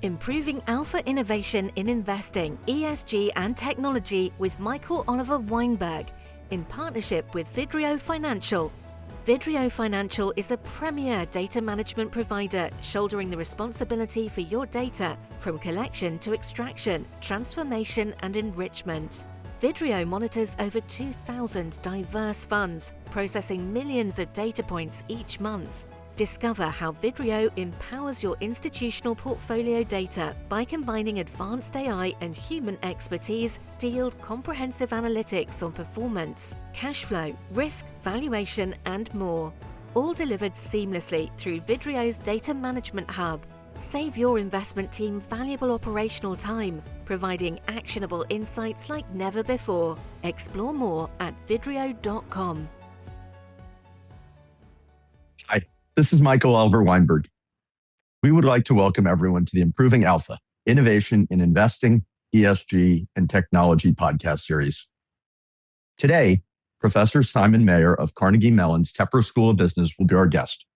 Improving Alpha Innovation in Investing, ESG and Technology with Michael Oliver Weinberg in partnership with Vidrio Financial. Vidrio Financial is a premier data management provider shouldering the responsibility for your data from collection to extraction, transformation and enrichment. Vidrio monitors over 2,000 diverse funds, processing millions of data points each month. Discover how Vidrio empowers your institutional portfolio data by combining advanced AI and human expertise to yield comprehensive analytics on performance, cash flow, risk, valuation, and more. All delivered seamlessly through Vidrio's Data Management Hub. Save your investment team valuable operational time, providing actionable insights like never before. Explore more at vidrio.com. Hi, this is Michael Oliver Weinberg. We would like to welcome everyone to the Improving Alpha, Innovation in Investing, ESG, and Technology podcast series. Today, Professor Simon Mayer of Carnegie Mellon's Tepper School of Business will be our guest.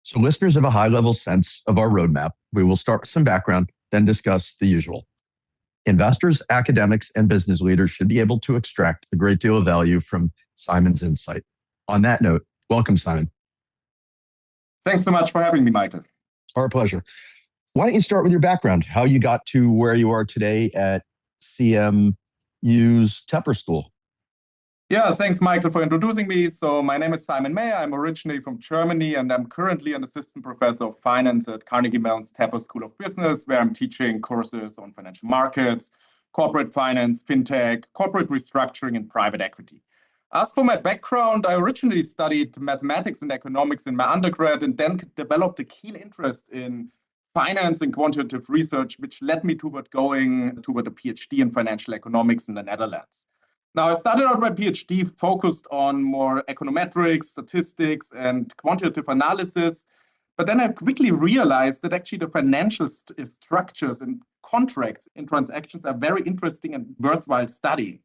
So listeners have a high-level sense of our roadmap. We will start with some background, then discuss the usual. Investors, academics, and business leaders should be able to extract a great deal of value from Simon's insight. On that note, welcome, Simon. Thanks so much for having me, Michael. Our pleasure. Why don't you start with your background, how you got to where you are today at CMU's Tepper School? Yeah, thanks, Michael, for introducing me. So my name is Simon Mayer. I'm originally from Germany, and I'm currently an assistant professor of finance at Carnegie Mellon's Tepper School of Business, where I'm teaching courses on financial markets, corporate finance, fintech, corporate restructuring, and private equity. As for my background, I originally studied mathematics and economics in my undergrad and then developed a keen interest in finance and quantitative research, which led me toward going toward a PhD in financial economics in the Netherlands. Now, I started out my PhD focused on more econometrics, statistics, and quantitative analysis. But then I quickly realized that actually the financial structures and contracts in transactions are very interesting and worthwhile studying.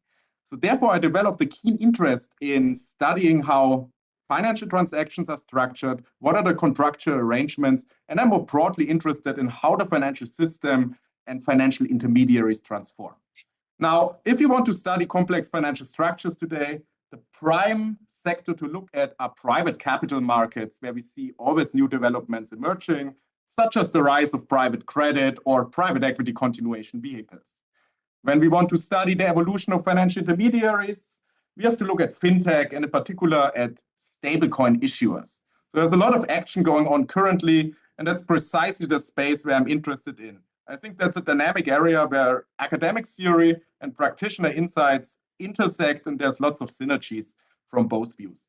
So therefore, I developed a keen interest in studying how financial transactions are structured, what are the contractual arrangements, and I'm more broadly interested in how the financial system and financial intermediaries transform. Now, if you want to study complex financial structures today, the prime sector to look at are private capital markets, where we see always new developments emerging, such as the rise of private credit or private equity continuation vehicles. When we want to study the evolution of financial intermediaries, we have to look at fintech and in particular at stablecoin issuers. So there's a lot of action going on currently, and that's precisely the space where I'm interested in. I think that's a dynamic area where academic theory and practitioner insights intersect, and there's lots of synergies from both views.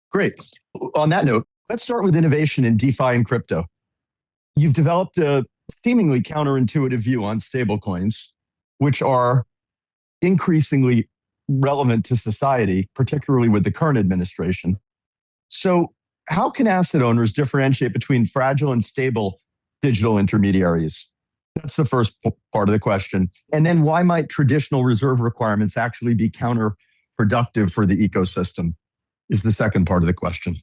Great. On that note, let's start with innovation in DeFi and crypto. You've developed a seemingly counterintuitive view on stablecoins, which are increasingly relevant to society, particularly with the current administration. So how can asset owners differentiate between fragile and stable digital intermediaries? That's the first part of the question. And then why might traditional reserve requirements actually be counterproductive for the ecosystem is the second part of the question.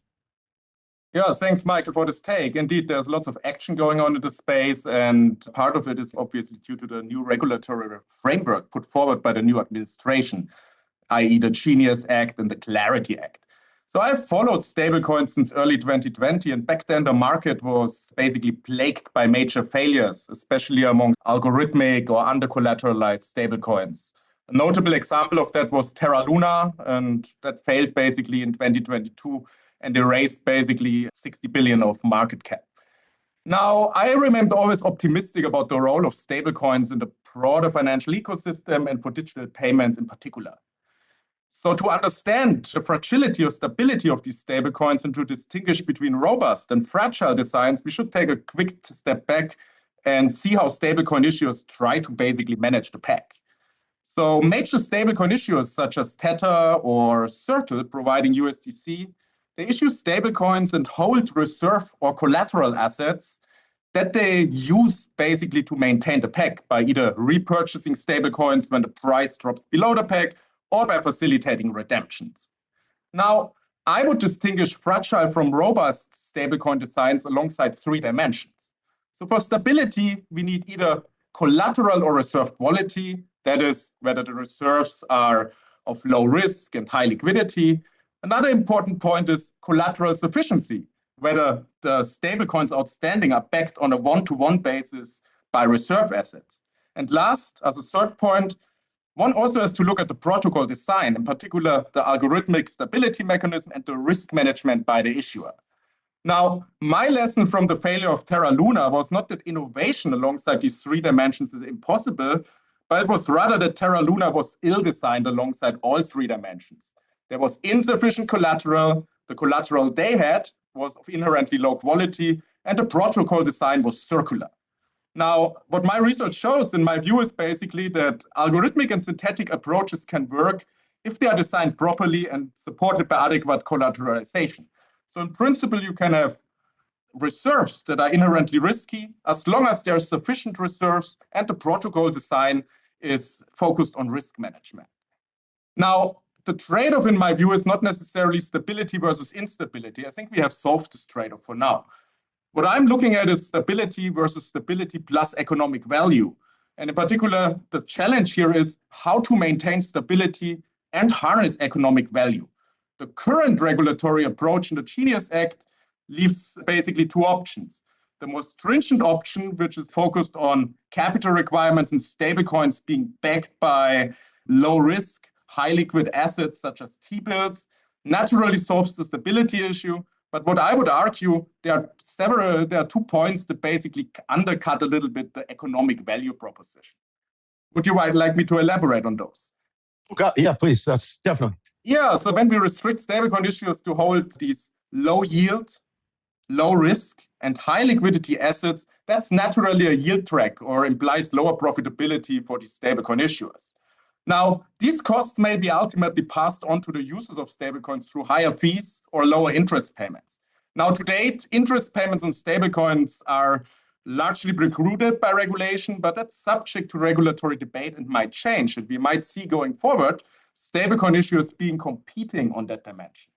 Yeah, thanks, Michael, for this take. Indeed, there's lots of action going on in the space, and part of it is obviously due to the new regulatory framework put forward by the new administration, i.e. the Genius Act and the Clarity Act. So I've followed stablecoins since early 2020, and back then the market was basically plagued by major failures, especially among algorithmic or under-collateralized stablecoins. A notable example of that was Terra Luna, and that failed basically in 2022 and erased basically 60 billion of market cap. Now, I remained always optimistic about the role of stablecoins in the broader financial ecosystem and for digital payments in particular. So to understand the fragility or stability of these stablecoins and to distinguish between robust and fragile designs, we should take a quick step back and see how stablecoin issuers try to basically manage the pack. So major stablecoin issuers such as Tether or Circle providing USDC, they issue stablecoins and hold reserve or collateral assets that they use basically to maintain the peg by either repurchasing stablecoins when the price drops below the peg or by facilitating redemptions. Now, I would distinguish fragile from robust stablecoin designs alongside three dimensions. So for stability, we need either collateral or reserve quality, that is, whether the reserves are of low risk and high liquidity. Another important point is collateral sufficiency, whether the stablecoins outstanding are backed on a one-to-one basis by reserve assets. And last, as a third point, one also has to look at the protocol design, in particular the algorithmic stability mechanism and the risk management by the issuer. Now, my lesson from the failure of Terra Luna was not that innovation alongside these three dimensions is impossible, but it was rather that Terra Luna was ill-designed alongside all three dimensions. There was insufficient collateral, the collateral they had was of inherently low quality, and the protocol design was circular. Now, what my research shows, in my view, is basically that algorithmic and synthetic approaches can work if they are designed properly and supported by adequate collateralization. So in principle, you can have reserves that are inherently risky as long as there are sufficient reserves and the protocol design is focused on risk management. Now, the trade-off, in my view, is not necessarily stability versus instability. I think we have solved this trade-off for now. What I'm looking at is stability versus stability plus economic value. And in particular, the challenge here is how to maintain stability and harness economic value. The current regulatory approach in the Genius Act leaves basically two options. The most stringent option, which is focused on capital requirements and stablecoins being backed by low risk, high liquid assets such as T-bills, naturally solves the stability issue. But what I would argue, there are 2 points that basically undercut a little bit the economic value proposition. Would you like me to elaborate on those? Okay, yeah, please. That's definitely. Yeah, so when we restrict stablecoin issuers to hold these low yield, low risk, and high liquidity assets, that's naturally a yield track or implies lower profitability for these stablecoin issuers. Now, these costs may be ultimately passed on to the users of stablecoins through higher fees or lower interest payments. Now, to date, interest payments on stablecoins are largely precluded by regulation, but that's subject to regulatory debate and might change. And we might see going forward stablecoin issuers being competing on that dimension.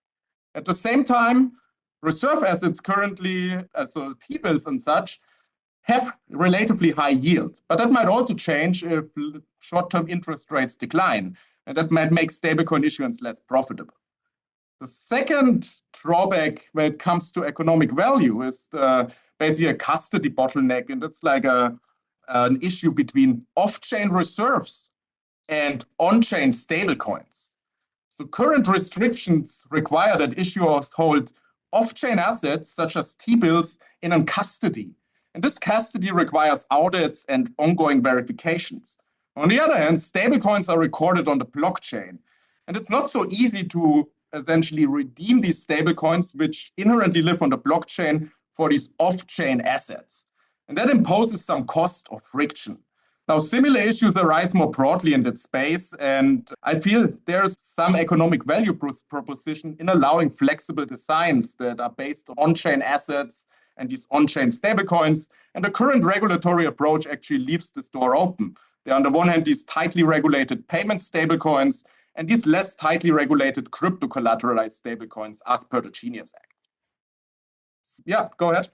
At the same time, reserve assets currently, so T-bills and such, have relatively high yield, but that might also change if short-term interest rates decline, and that might make stablecoin issuance less profitable. The second drawback when it comes to economic value is basically a custody bottleneck, and that's like an issue between off-chain reserves and on-chain stablecoins. So current restrictions require that issuers hold off-chain assets such as T-bills in custody. And this custody requires audits and ongoing verifications. On the other hand, stablecoins are recorded on the blockchain. And it's not so easy to essentially redeem these stablecoins, which inherently live on the blockchain, for these off-chain assets. And that imposes some cost or friction. Now, similar issues arise more broadly in that space, and I feel there's some economic value proposition in allowing flexible designs that are based on on-chain assets and these on-chain stablecoins. And the current regulatory approach actually leaves this door open. There are, on the one hand, these tightly regulated payment stablecoins and these less tightly regulated crypto-collateralized stablecoins as per the Genius Act. Yeah, go ahead.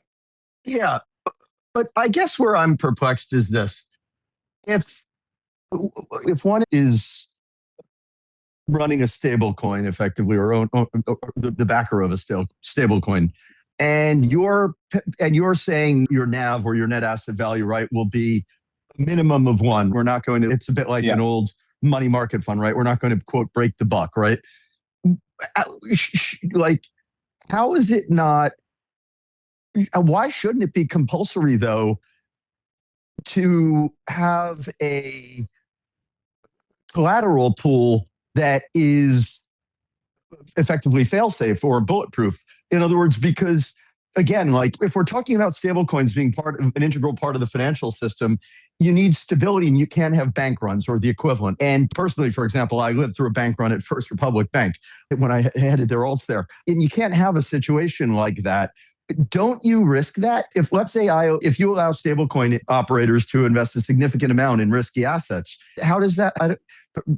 Yeah, but I guess where I'm perplexed is this. If one is running a stable coin effectively, or the backer of a stable coin, and you're saying your NAV or your net asset value, right, will be a minimum of 1. We're not going to, it's a bit like an old money market fund, right? We're not going to, quote, break the buck, right? Like, how is it not, why shouldn't it be compulsory, though, to have a collateral pool that is effectively fail-safe or bulletproof? In other words, because again, like if we're talking about stablecoins being an integral part of the financial system, you need stability, and you can't have bank runs or the equivalent. And personally, for example, I lived through a bank run at First Republic Bank when I headed their alts there. And you can't have a situation like that. Don't you risk that? If, let's say, if you allow stablecoin operators to invest a significant amount in risky assets, how does that?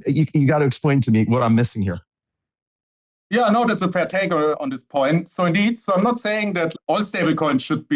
You got to explain to me what I'm missing here. Yeah, no, that's a fair take on this point. So indeed, I'm not saying that all stablecoins should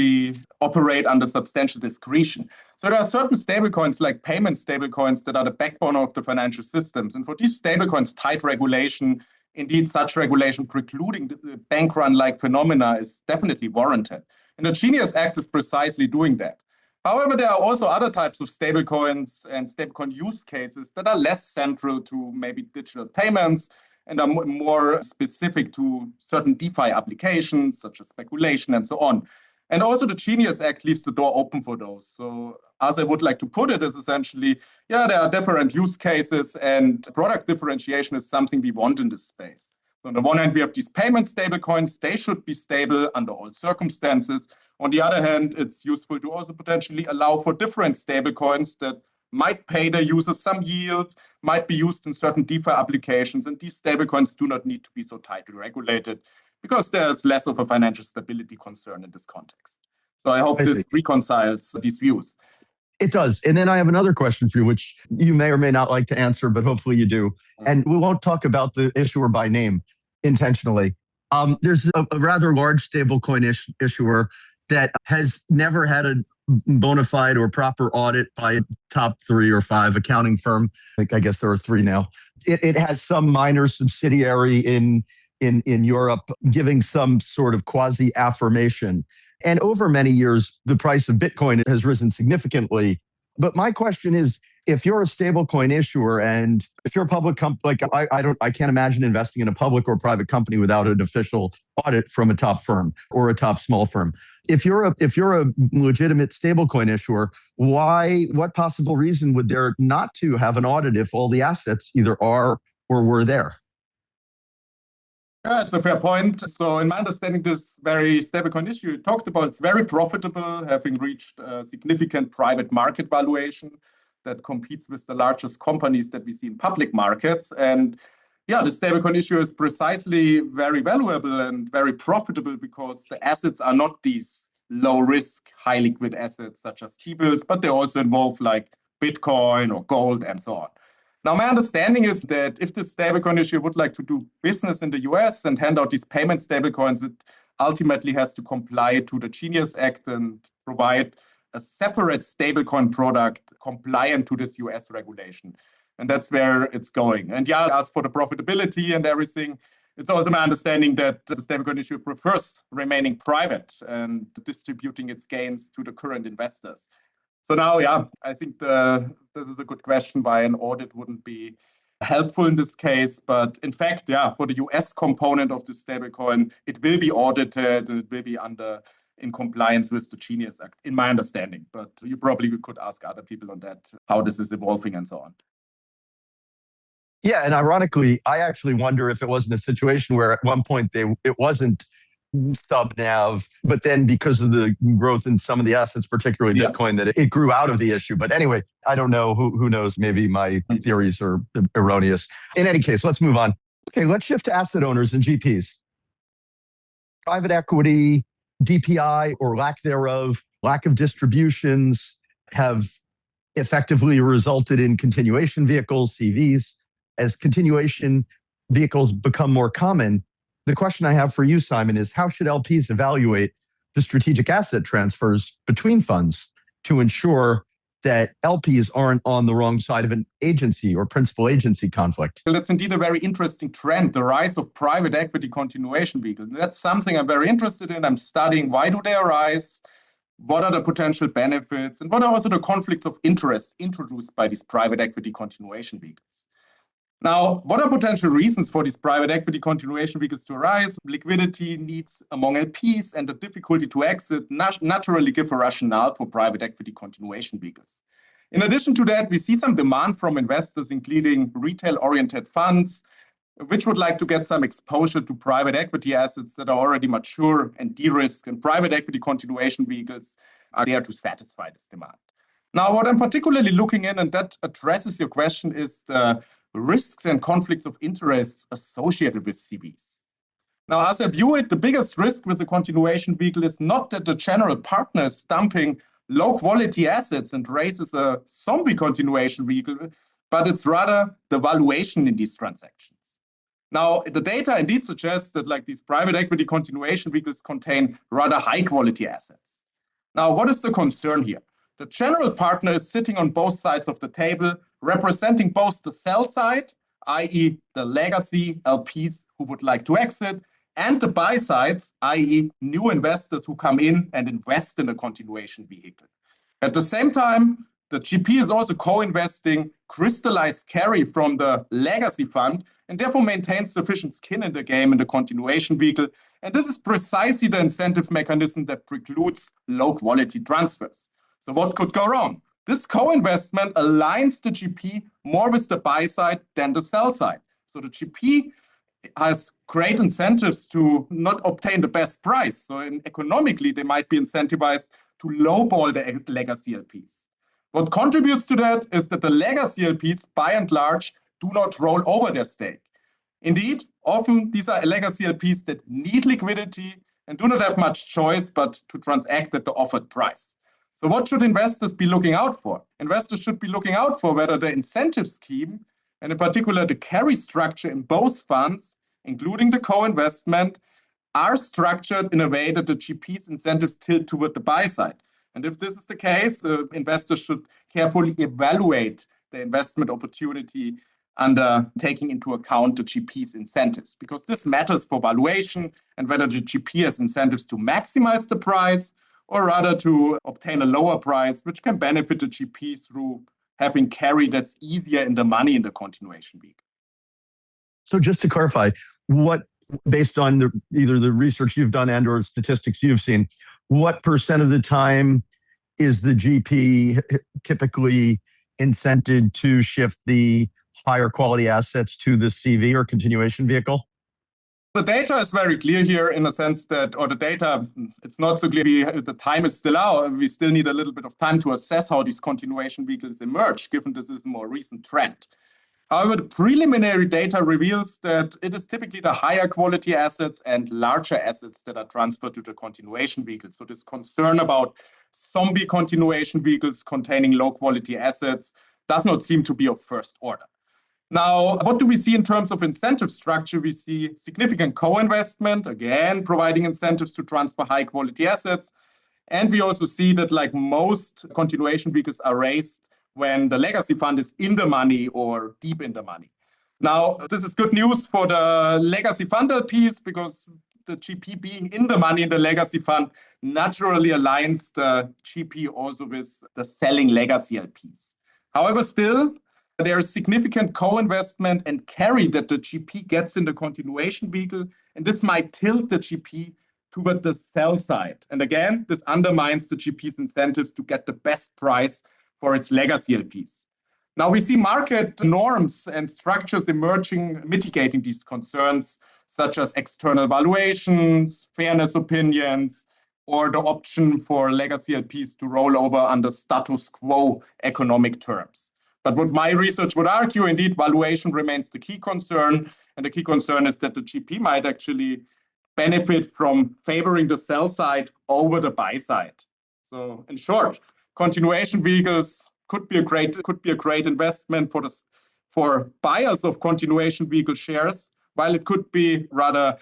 operate under substantial discretion. So there are certain stablecoins like payment stablecoins that are the backbone of the financial systems. And for these stablecoins, tight regulation, indeed such regulation precluding the bank run-like phenomena is definitely warranted. And the Genius Act is precisely doing that. However, there are also other types of stablecoins and stablecoin use cases that are less central to maybe digital payments and are more specific to certain DeFi applications, such as speculation and so on. And also the Genius Act leaves the door open for those. So as I would like to put it is essentially, yeah, there are different use cases and product differentiation is something we want in this space. So on the one hand, we have these payment stablecoins. They should be stable under all circumstances. On the other hand, it's useful to also potentially allow for different stablecoins that might pay their users some yield, might be used in certain DeFi applications, and these stablecoins do not need to be so tightly regulated because there's less of a financial stability concern in this context. So I hope this reconciles these views. It does. And then I have another question for you, which you may or may not like to answer, but hopefully you do. And we won't talk about the issuer by name intentionally. There's a rather large stablecoin issuer that has never had a bona fide or proper audit by a top 3 or 5 accounting firm. I guess there are 3 now. It has some minor subsidiary in Europe giving some sort of quasi-affirmation. And over many years, the price of Bitcoin has risen significantly. But my question is, if you're a stablecoin issuer and if you're a public company, like I can't imagine investing in a public or private company without an official audit from a top firm or a top small firm. If you're a legitimate stablecoin issuer, what possible reason would there not to have an audit if all the assets either are or were there? Yeah, it's a fair point. So in my understanding, this very stablecoin issue you talked about is very profitable, having reached a significant private market valuation that competes with the largest companies that we see in public markets. And yeah, the stablecoin issue is precisely very valuable and very profitable because the assets are not these low risk, high liquid assets such as T-bills, but they also involve like Bitcoin or gold and so on. Now, my understanding is that if the stablecoin issue would like to do business in the US and hand out these payment stablecoins, it ultimately has to comply to the Genius Act and provide a separate stablecoin product compliant to this US regulation. And that's where it's going. And yeah, as for the profitability and everything, it's also my understanding that the stablecoin issue prefers remaining private and distributing its gains to the current investors. So now, yeah, I think this is a good question why an audit wouldn't be helpful in this case. But in fact, yeah, for the US component of the stablecoin, it will be audited and it will be in compliance with the Genius Act, in my understanding. But you probably could ask other people on that, how this is evolving and so on. Yeah, and ironically, I actually wonder if it wasn't a situation where at one point it wasn't sub-NAV, but then because of the growth in some of the assets, particularly Bitcoin, that it grew out of the issue. But anyway, I don't know. Who knows? Maybe my theories are erroneous. In any case, let's move on. Okay, let's shift to asset owners and GPs. Private equity, DPI or lack thereof, lack of distributions have effectively resulted in continuation vehicles, CVs. As continuation vehicles become more common, the question I have for you, Simon, is how should LPs evaluate the strategic asset transfers between funds to ensure that LPs aren't on the wrong side of an agency or principal agency conflict? Well, that's indeed a very interesting trend, the rise of private equity continuation vehicles. That's something I'm very interested in. I'm studying why do they arise, what are the potential benefits, and what are also the conflicts of interest introduced by these private equity continuation vehicles. Now, what are potential reasons for these private equity continuation vehicles to arise? Liquidity needs among LPs and the difficulty to exit naturally give a rationale for private equity continuation vehicles. In addition to that, we see some demand from investors, including retail-oriented funds, which would like to get some exposure to private equity assets that are already mature and de-risked, and private equity continuation vehicles are there to satisfy this demand. Now, what I'm particularly looking in, and that addresses your question, is the risks and conflicts of interests associated with CVs. Now, as I view it, the biggest risk with the continuation vehicle is not that the general partner is dumping low-quality assets and raises a zombie continuation vehicle, but it's rather the valuation in these transactions. Now, the data indeed suggests that like these private equity continuation vehicles contain rather high quality assets. Now, what is the concern here? The general partner is sitting on both sides of the table, representing both the sell side, i.e. the legacy LPs who would like to exit, and the buy sides, i.e. new investors who come in and invest in a continuation vehicle. At the same time, the GP is also co-investing crystallized carry from the legacy fund and therefore maintains sufficient skin in the game in the continuation vehicle. And this is precisely the incentive mechanism that precludes low-quality transfers. So what could go wrong? This co-investment aligns the GP more with the buy side than the sell side. So the GP has great incentives to not obtain the best price. So economically, they might be incentivized to lowball the legacy LPs. What contributes to that is that the legacy LPs, by and large, do not roll over their stake. Indeed, often these are legacy LPs that need liquidity and do not have much choice but to transact at the offered price. So what should investors be looking out for? Investors should be looking out for whether the incentive scheme, and in particular the carry structure in both funds, including the co-investment, are structured in a way that the GP's incentives tilt toward the buy side. And if this is the case, the investors should carefully evaluate the investment opportunity under taking into account the GP's incentives, because this matters for valuation and whether the GP has incentives to maximize the price or rather to obtain a lower price, which can benefit the GP through having carry that's easier in the money in the continuation vehicle. So just to clarify, what, based on either the research you've done and or statistics you've seen, what percent of the time is the GP typically incented to shift the higher quality assets to the CV or continuation vehicle? The data is very clear here in the sense that, or the data, it's not so clear, the time is still out. We still need a little bit of time to assess how these continuation vehicles emerge, given this is a more recent trend. However, the preliminary data reveals that it is typically the higher quality assets and larger assets that are transferred to the continuation vehicles. So this concern about zombie continuation vehicles containing low quality assets does not seem to be of first order. Now, what do we see in terms of incentive structure? We see significant co-investment, again, providing incentives to transfer high quality assets. And we also see that like most continuation vehicles are raised when the legacy fund is in the money or deep in the money. Now, this is good news for the legacy fund LPs because the GP being in the money in the legacy fund naturally aligns the GP also with the selling legacy LPs. However, still, there is significant co-investment and carry that the GP gets in the continuation vehicle, and this might tilt the GP toward the sell side. And again, this undermines the GP's incentives to get the best price for its legacy LPs. Now we see market norms and structures emerging, mitigating these concerns, such as external valuations, fairness opinions, or the option for legacy LPs to roll over under status quo economic terms. But what my research would argue, indeed, valuation remains the key concern. And the key concern is that the GP might actually benefit from favoring the sell side over the buy side. So in short, continuation vehicles could be a great investment for buyers of continuation vehicle shares, while it could be rather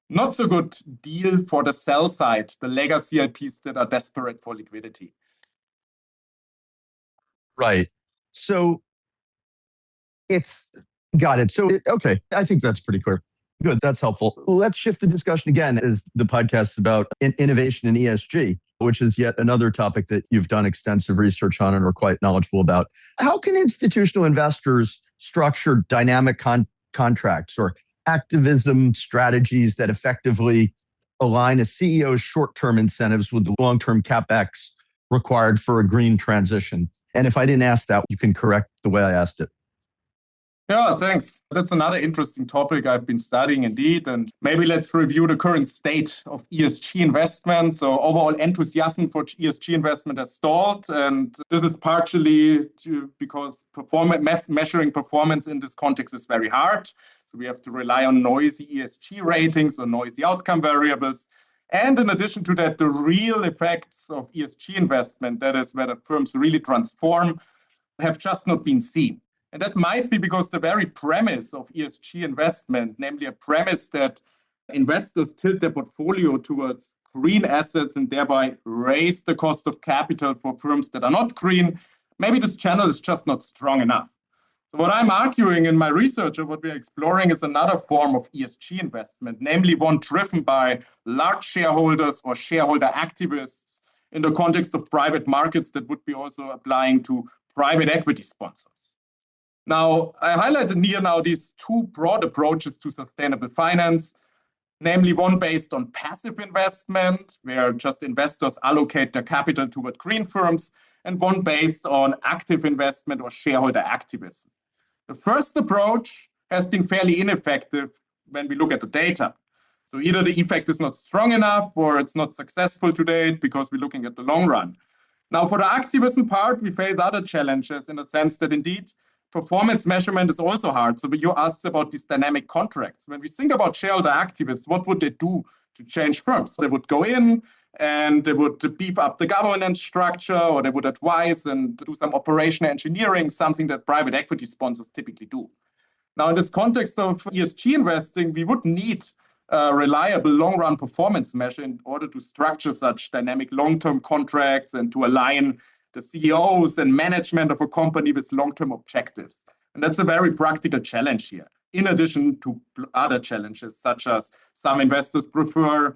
not so good deal for the sell side, the legacy LPs that are desperate for liquidity. Right. So got it. So, okay, I think that's pretty clear. Good, that's helpful. Let's shift the discussion again as the podcast is about innovation in ESG, which is yet another topic that you've done extensive research on and are quite knowledgeable about. How can institutional investors structure dynamic contracts or activism strategies that effectively align a CEO's short-term incentives with the long-term CapEx required for a green transition? And if I didn't ask that, you can correct the way I asked it. Yeah, thanks. That's another interesting topic I've been studying indeed. And maybe let's review the current state of ESG investment. So overall enthusiasm for ESG investment has stalled. And this is partially because measuring performance in this context is very hard. So we have to rely on noisy ESG ratings or noisy outcome variables. And in addition to that, the real effects of ESG investment, that is where the firms really transform, have just not been seen. And that might be because the very premise of ESG investment, namely a premise that investors tilt their portfolio towards green assets and thereby raise the cost of capital for firms that are not green, maybe this channel is just not strong enough. So what I'm arguing in my research, or what we're exploring, is another form of ESG investment, namely one driven by large shareholders or shareholder activists in the context of private markets that would be also applying to private equity sponsors. Now, I highlighted here now these two broad approaches to sustainable finance, namely one based on passive investment, where just investors allocate their capital toward green firms, and one based on active investment or shareholder activism. The first approach has been fairly ineffective when we look at the data. So either the effect is not strong enough or it's not successful to date because we're looking at the long run. Now, for the activism part, we face other challenges in the sense that indeed performance measurement is also hard. So you asked about these dynamic contracts. When we think about shareholder activists, what would they do to change firms? They would go in and they would beef up the governance structure, or they would advise and do some operational engineering, something that private equity sponsors typically do. Now, in this context of ESG investing, we would need a reliable long-run performance measure in order to structure such dynamic long-term contracts and to align the CEOs and management of a company with long-term objectives. And that's a very practical challenge here, in addition to other challenges, such as some investors prefer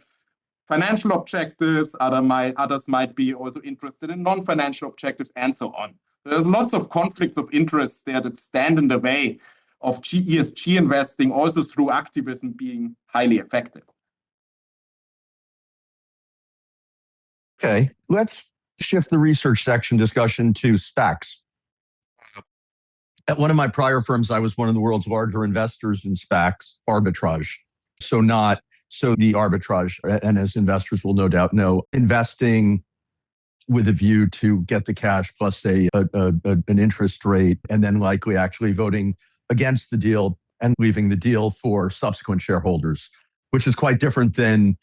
financial objectives, others might be also interested in non-financial objectives, and so on. There's lots of conflicts of interest there that stand in the way of ESG investing, also through activism being highly effective. Okay, let's shift the research section discussion to SPACs. At one of my prior firms, I was one of the world's larger investors in SPACs, arbitrage. So the arbitrage, and as investors will no doubt know, investing with a view to get the cash plus an interest rate, and then likely actually voting against the deal and leaving the deal for subsequent shareholders, which is quite different than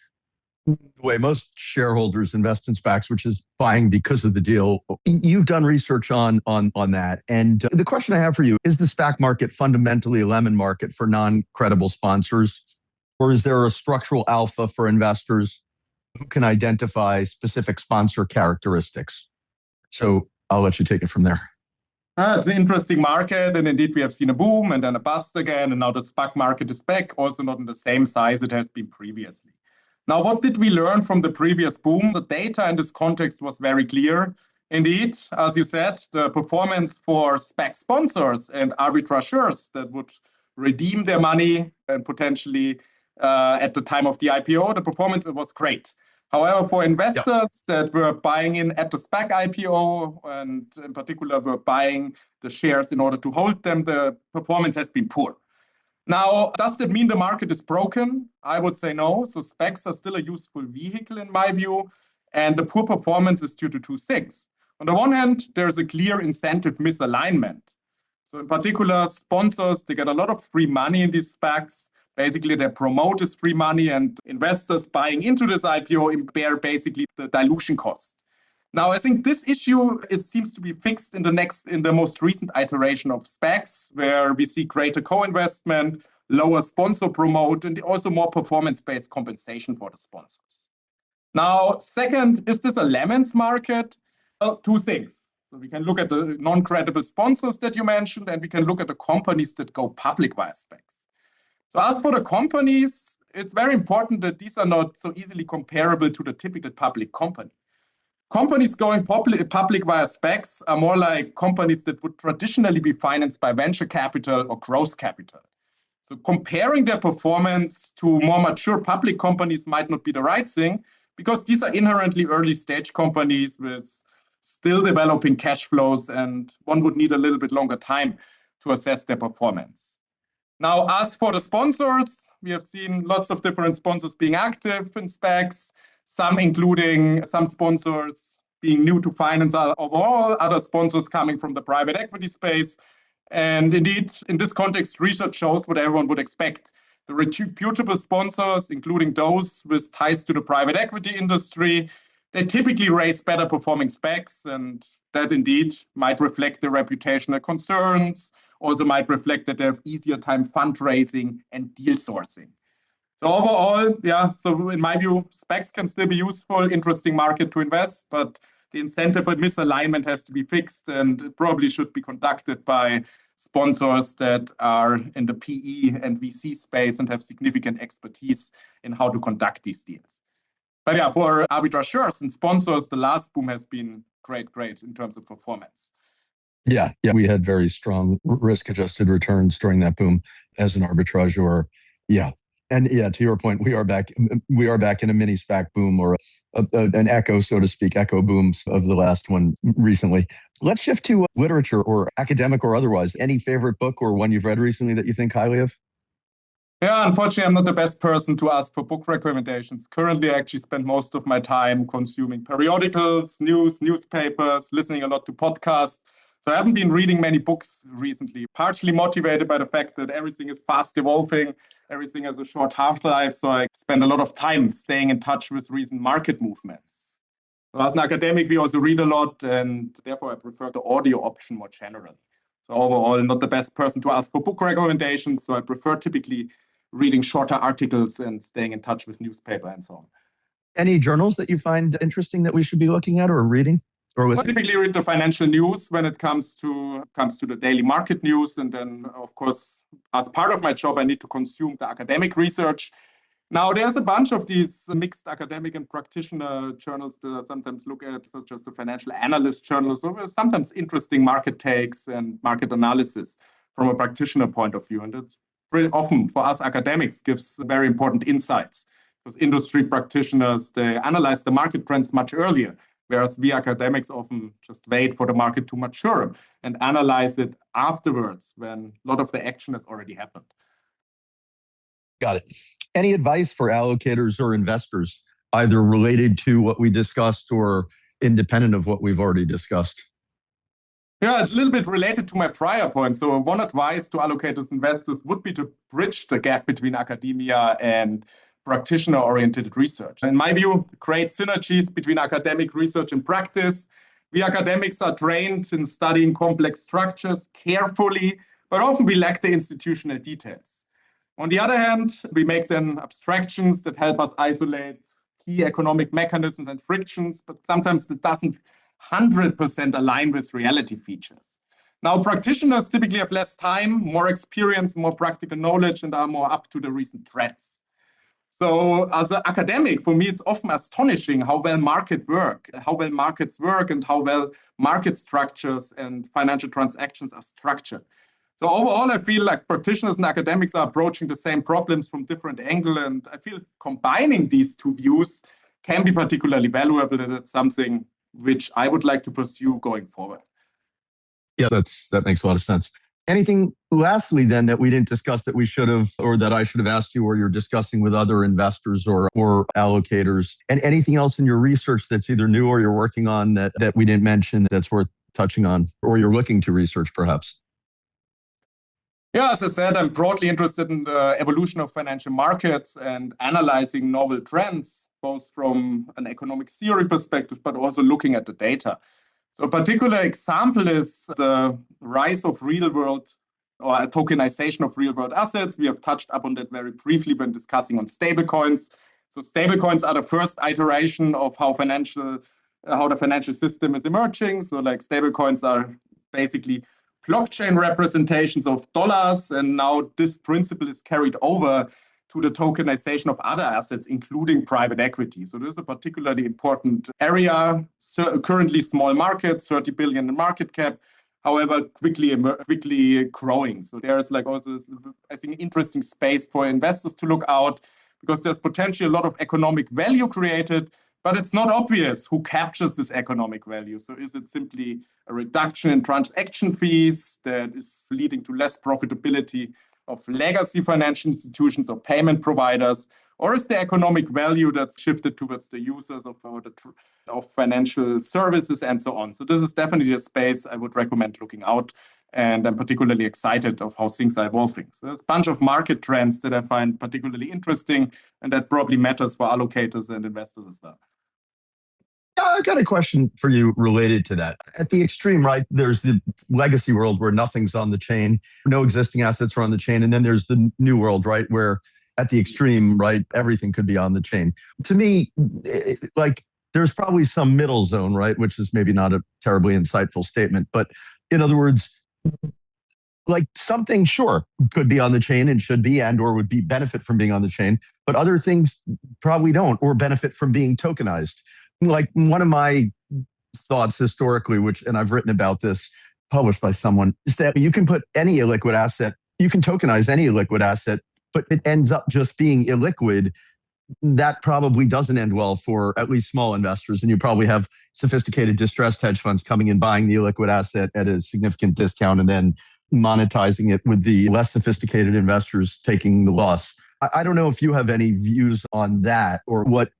the way most shareholders invest in SPACs, which is buying because of the deal. You've done research on that. And the question I have for you, is the SPAC market fundamentally a lemon market for non-credible sponsors? Or is there a structural alpha for investors who can identify specific sponsor characteristics? So I'll let you take it from there. It's an interesting market, and indeed we have seen a boom and then a bust again, and now the SPAC market is back, also not in the same size it has been previously. Now, what did we learn from the previous boom? The data in this context was very clear. Indeed, as you said, the performance for SPAC sponsors and arbitrageurs that would redeem their money and potentially at the time of the IPO, the performance was great. However, for investors that were buying in at the SPAC IPO, and in particular were buying the shares in order to hold them, the performance has been poor. Now, does that mean the market is broken? I would say no. So SPACs are still a useful vehicle in my view, and the poor performance is due to two things. On the one hand, there's a clear incentive misalignment. So in particular, sponsors, they get a lot of free money in these SPACs. Basically, they promote this free money, and investors buying into this IPO bear basically the dilution cost. Now, I think this issue seems to be fixed in the most recent iteration of SPACs, where we see greater co-investment, lower sponsor promote, and also more performance-based compensation for the sponsors. Now, second, is this a lemons market? Well, two things. So we can look at the non-credible sponsors that you mentioned, and we can look at the companies that go public via SPACs. So as for the companies, it's very important that these are not so easily comparable to the typical public company. Companies going public via SPACs are more like companies that would traditionally be financed by venture capital or growth capital. So comparing their performance to more mature public companies might not be the right thing, because these are inherently early stage companies with still developing cash flows, and one would need a little bit longer time to assess their performance. Now, as for the sponsors, we have seen lots of different sponsors being active in SPACs, some including some sponsors being new to finance overall, other sponsors coming from the private equity space. And indeed, in this context, research shows what everyone would expect. The reputable sponsors, including those with ties to the private equity industry, they typically raise better performing specs, and that indeed might reflect their reputational concerns, also might reflect that they have easier time fundraising and deal sourcing. So overall, so in my view, specs can still be useful, interesting market to invest, but the incentive for misalignment has to be fixed, and it probably should be conducted by sponsors that are in the PE and VC space and have significant expertise in how to conduct these deals. But for arbitrageurs and sponsors, the last boom has been great in terms of performance. Yeah, we had very strong risk-adjusted returns during that boom as an arbitrageur. Yeah. And to your point, we are back in a mini SPAC boom, or an echo, so to speak, echo booms of the last one recently. Let's shift to literature, or academic or otherwise. Any favorite book or one you've read recently that you think highly of? Yeah, unfortunately, I'm not the best person to ask for book recommendations. Currently, I actually spend most of my time consuming periodicals, newspapers, listening a lot to podcasts. So I haven't been reading many books recently, partially motivated by the fact that everything is fast evolving, everything has a short half-life, so I spend a lot of time staying in touch with recent market movements. So as an academic, we also read a lot, and therefore I prefer the audio option more generally. So overall, not the best person to ask for book recommendations, so I prefer typically reading shorter articles and staying in touch with newspaper and so on. Any journals that you find interesting that we should be looking at or reading? I typically read the financial news when it comes to the daily market news. And then, of course, as part of my job, I need to consume the academic research. Now, there's a bunch of these mixed academic and practitioner journals that I sometimes look at, such as the financial analyst journals, so sometimes interesting market takes and market analysis from a practitioner point of view. And it's pretty often, for us academics, gives very important insights, because industry practitioners, they analyze the market trends much earlier, whereas we academics often just wait for the market to mature and analyze it afterwards when a lot of the action has already happened. Got it. Any advice for allocators or investors, either related to what we discussed or independent of what we've already discussed? Yeah, it's a little bit related to my prior point. So one advice to allocators, investors would be to bridge the gap between academia and practitioner-oriented research. In my view, create synergies between academic research and practice. We academics are trained in studying complex structures carefully, but often we lack the institutional details. On the other hand, we make then abstractions that help us isolate key economic mechanisms and frictions, but sometimes it doesn't 100% align with reality features. Now, practitioners typically have less time, more experience, more practical knowledge, and are more up to the recent trends. So as an academic, for me, it's often astonishing how well markets work, and how well market structures and financial transactions are structured. So overall, I feel like practitioners and academics are approaching the same problems from different angles, and I feel combining these two views can be particularly valuable, and it's something which I would like to pursue going forward. Yeah, that makes a lot of sense. Anything lastly then that we didn't discuss that we should have, or that I should have asked you, or you're discussing with other investors or allocators, and anything else in your research that's either new or you're working on that we didn't mention that's worth touching on, or you're looking to research perhaps? Yeah, as I said, I'm broadly interested in the evolution of financial markets and analyzing novel trends, both from an economic theory perspective, but also looking at the data. So a particular example is the rise of real-world or a tokenization of real-world assets. We have touched upon that very briefly when discussing on stablecoins. So stablecoins are the first iteration of how the financial system is emerging. So like stablecoins are basically blockchain representations of dollars, and now this principle is carried over to the tokenization of other assets, including private equity. So this is a particularly important area. So currently small market, 30 billion in market cap, however, quickly growing. So there's like also, I think, interesting space for investors to look out, because there's potentially a lot of economic value created, but it's not obvious who captures this economic value. So is it simply a reduction in transaction fees that is leading to less profitability of legacy financial institutions or payment providers, or is the economic value that's shifted towards the users of financial services and so on? So this is definitely a space I would recommend looking out, and I'm particularly excited of how things are evolving. So there's a bunch of market trends that I find particularly interesting, and that probably matters for allocators and investors as well. I've got a question for you related to that. At the extreme, right, there's the legacy world where nothing's on the chain, no existing assets are on the chain. And then there's the new world, right, where at the extreme, right, everything could be on the chain. To me, like there's probably some middle zone, right, which is maybe not a terribly insightful statement. But in other words, like something, sure, could be on the chain and should be and or would be benefit from being on the chain, but other things probably don't or benefit from being tokenized. Like one of my thoughts historically, which, and I've written about this, published by someone, is that you can put any illiquid asset, you can tokenize any illiquid asset, but it ends up just being illiquid. That probably doesn't end well for at least small investors. And you probably have sophisticated distressed hedge funds coming and buying the illiquid asset at a significant discount and then monetizing it with the less sophisticated investors taking the loss. I don't know if you have any views on that or what.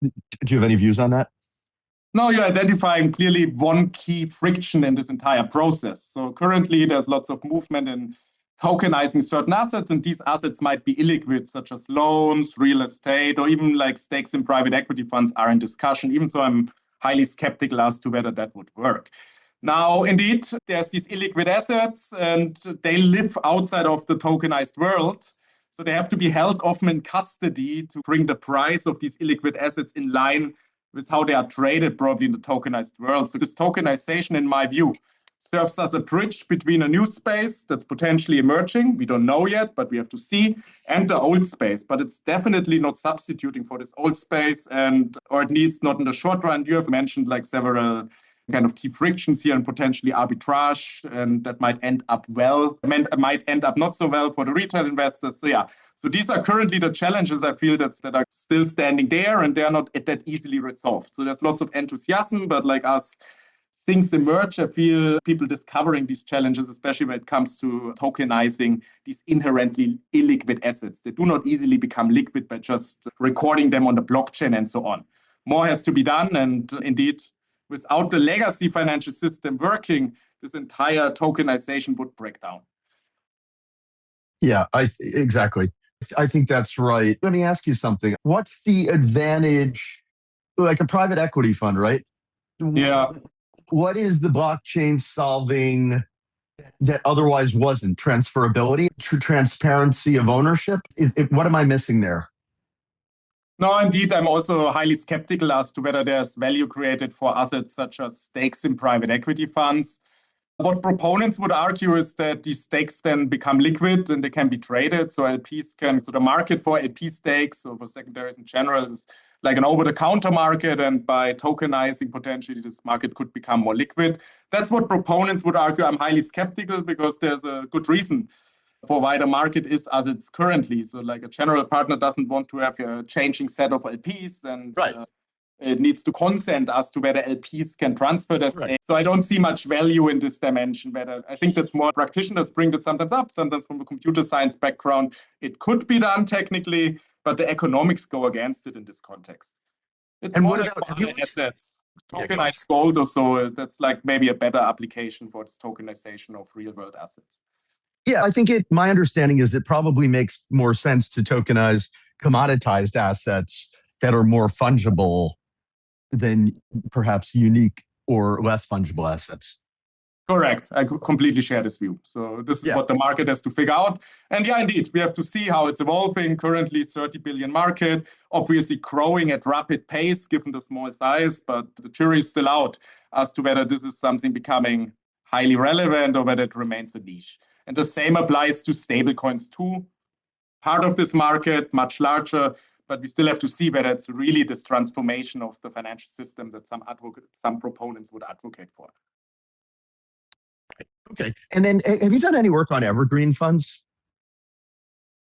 Do you have any views on that? No, you're identifying clearly one key friction in this entire process. So currently there's lots of movement in tokenizing certain assets, and these assets might be illiquid, such as loans, real estate, or even like stakes in private equity funds are in discussion, even though I'm highly skeptical as to whether that would work. Now, indeed, there's these illiquid assets, and they live outside of the tokenized world. So they have to be held often in custody to bring the price of these illiquid assets in line with how they are traded probably in the tokenized world. So this tokenization, in my view, serves as a bridge between a new space that's potentially emerging, we don't know yet, but we have to see, and the old space. But it's definitely not substituting for this old space, and or at least not in the short run. You have mentioned like several kind of key frictions here and potentially arbitrage, and that might end up might end up not so well for the retail investors. So yeah, so these are currently the challenges I feel that are still standing there, and they're not that easily resolved. So there's lots of enthusiasm, but like as things emerge, I feel people discovering these challenges, especially when it comes to tokenizing these inherently illiquid assets. They do not easily become liquid by just recording them on the blockchain and so on. More has to be done, and indeed, without the legacy financial system working, this entire tokenization would break down. Yeah, exactly. I think that's right. Let me ask you something. What's the advantage, like a private equity fund, right? Yeah. What is the blockchain solving that otherwise wasn't? Transferability, transparency of ownership? What am I missing there? No, indeed, I'm also highly skeptical as to whether there's value created for assets such as stakes in private equity funds. What proponents would argue is that these stakes then become liquid and they can be traded. So the market for LP stakes or for secondaries in general is like an over-the-counter market. And by tokenizing, potentially this market could become more liquid. That's what proponents would argue. I'm highly skeptical because there's a good reason for why the market is as it's currently. So like a general partner doesn't want to have a changing set of LPs, and right. It needs to consent as to whether LPs can transfer their stake. Right. So I don't see much value in this dimension. I think that's more practitioners bring that sometimes up, sometimes from a computer science background. It could be done technically, but the economics go against it in this context. It's and more like other assets. Tokenized gold or so, that's like maybe a better application for this tokenization of real world assets. Yeah, I think my understanding is it probably makes more sense to tokenize commoditized assets that are more fungible than perhaps unique or less fungible assets. Correct. I completely share this view. So this is what the market has to figure out. And yeah, indeed, we have to see how it's evolving. Currently, 30 billion market, obviously growing at rapid pace given the small size, but the jury is still out as to whether this is something becoming highly relevant or whether it remains a niche. And the same applies to stablecoins too. Part of this market, much larger, but we still have to see whether it's really this transformation of the financial system that some proponents would advocate for. Okay. And then have you done any work on evergreen funds?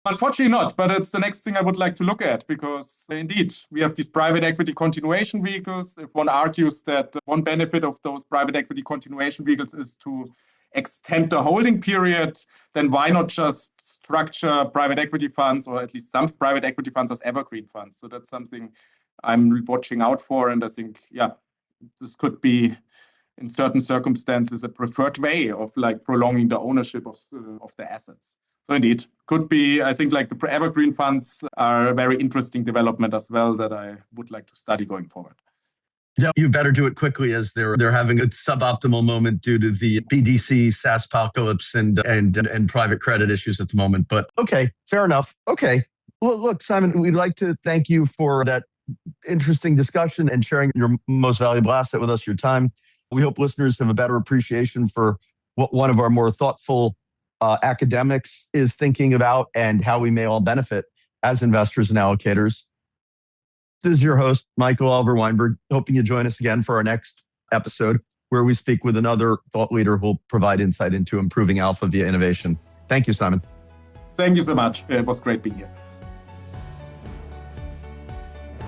Unfortunately not, but it's the next thing I would like to look at because indeed, we have these private equity continuation vehicles. If one argues that one benefit of those private equity continuation vehicles is to extend the holding period, then why not just structure private equity funds or at least some private equity funds as evergreen funds? So that's something I'm watching out for. And I think, this could be in certain circumstances a preferred way of like prolonging the ownership of the assets. So indeed, could be, I think like the evergreen funds are a very interesting development as well that I would like to study going forward. Yeah, you better do it quickly as they're having a suboptimal moment due to the BDC SaaS apocalypse and private credit issues at the moment. But okay, fair enough. Okay. Well, look, Simon, we'd like to thank you for that interesting discussion and sharing your most valuable asset with us, your time. We hope listeners have a better appreciation for what one of our more thoughtful academics is thinking about and how we may all benefit as investors and allocators. This is your host, Michael Oliver Weinberg, hoping you join us again for our next episode, where we speak with another thought leader who will provide insight into improving alpha via innovation. Thank you, Simon. Thank you so much. It was great being here.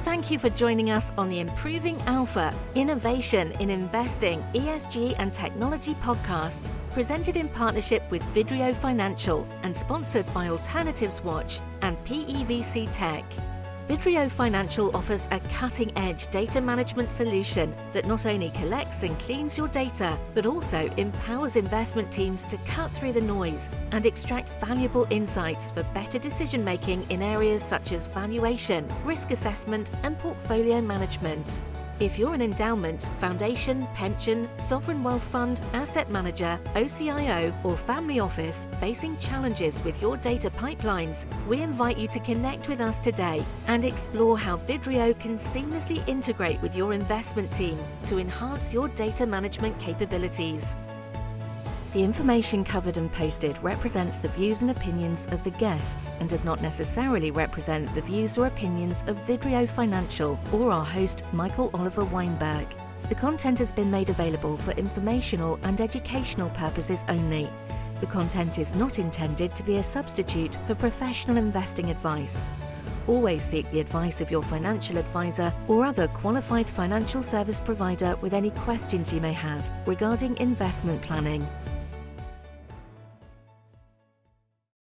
Thank you for joining us on the Improving Alpha, Innovation in Investing, ESG and Technology podcast, presented in partnership with Vidrio Financial and sponsored by Alternatives Watch and PEVC Tech. Vidrio Financial offers a cutting-edge data management solution that not only collects and cleans your data, but also empowers investment teams to cut through the noise and extract valuable insights for better decision-making in areas such as valuation, risk assessment, and portfolio management. If you're an endowment, foundation, pension, sovereign wealth fund, asset manager, OCIO, or family office facing challenges with your data pipelines, we invite you to connect with us today and explore how Vidrio can seamlessly integrate with your investment team to enhance your data management capabilities. The information covered and posted represents the views and opinions of the guests and does not necessarily represent the views or opinions of Vidrio Financial or our host, Michael Oliver Weinberg. The content has been made available for informational and educational purposes only. The content is not intended to be a substitute for professional investing advice. Always seek the advice of your financial advisor or other qualified financial service provider with any questions you may have regarding investment planning.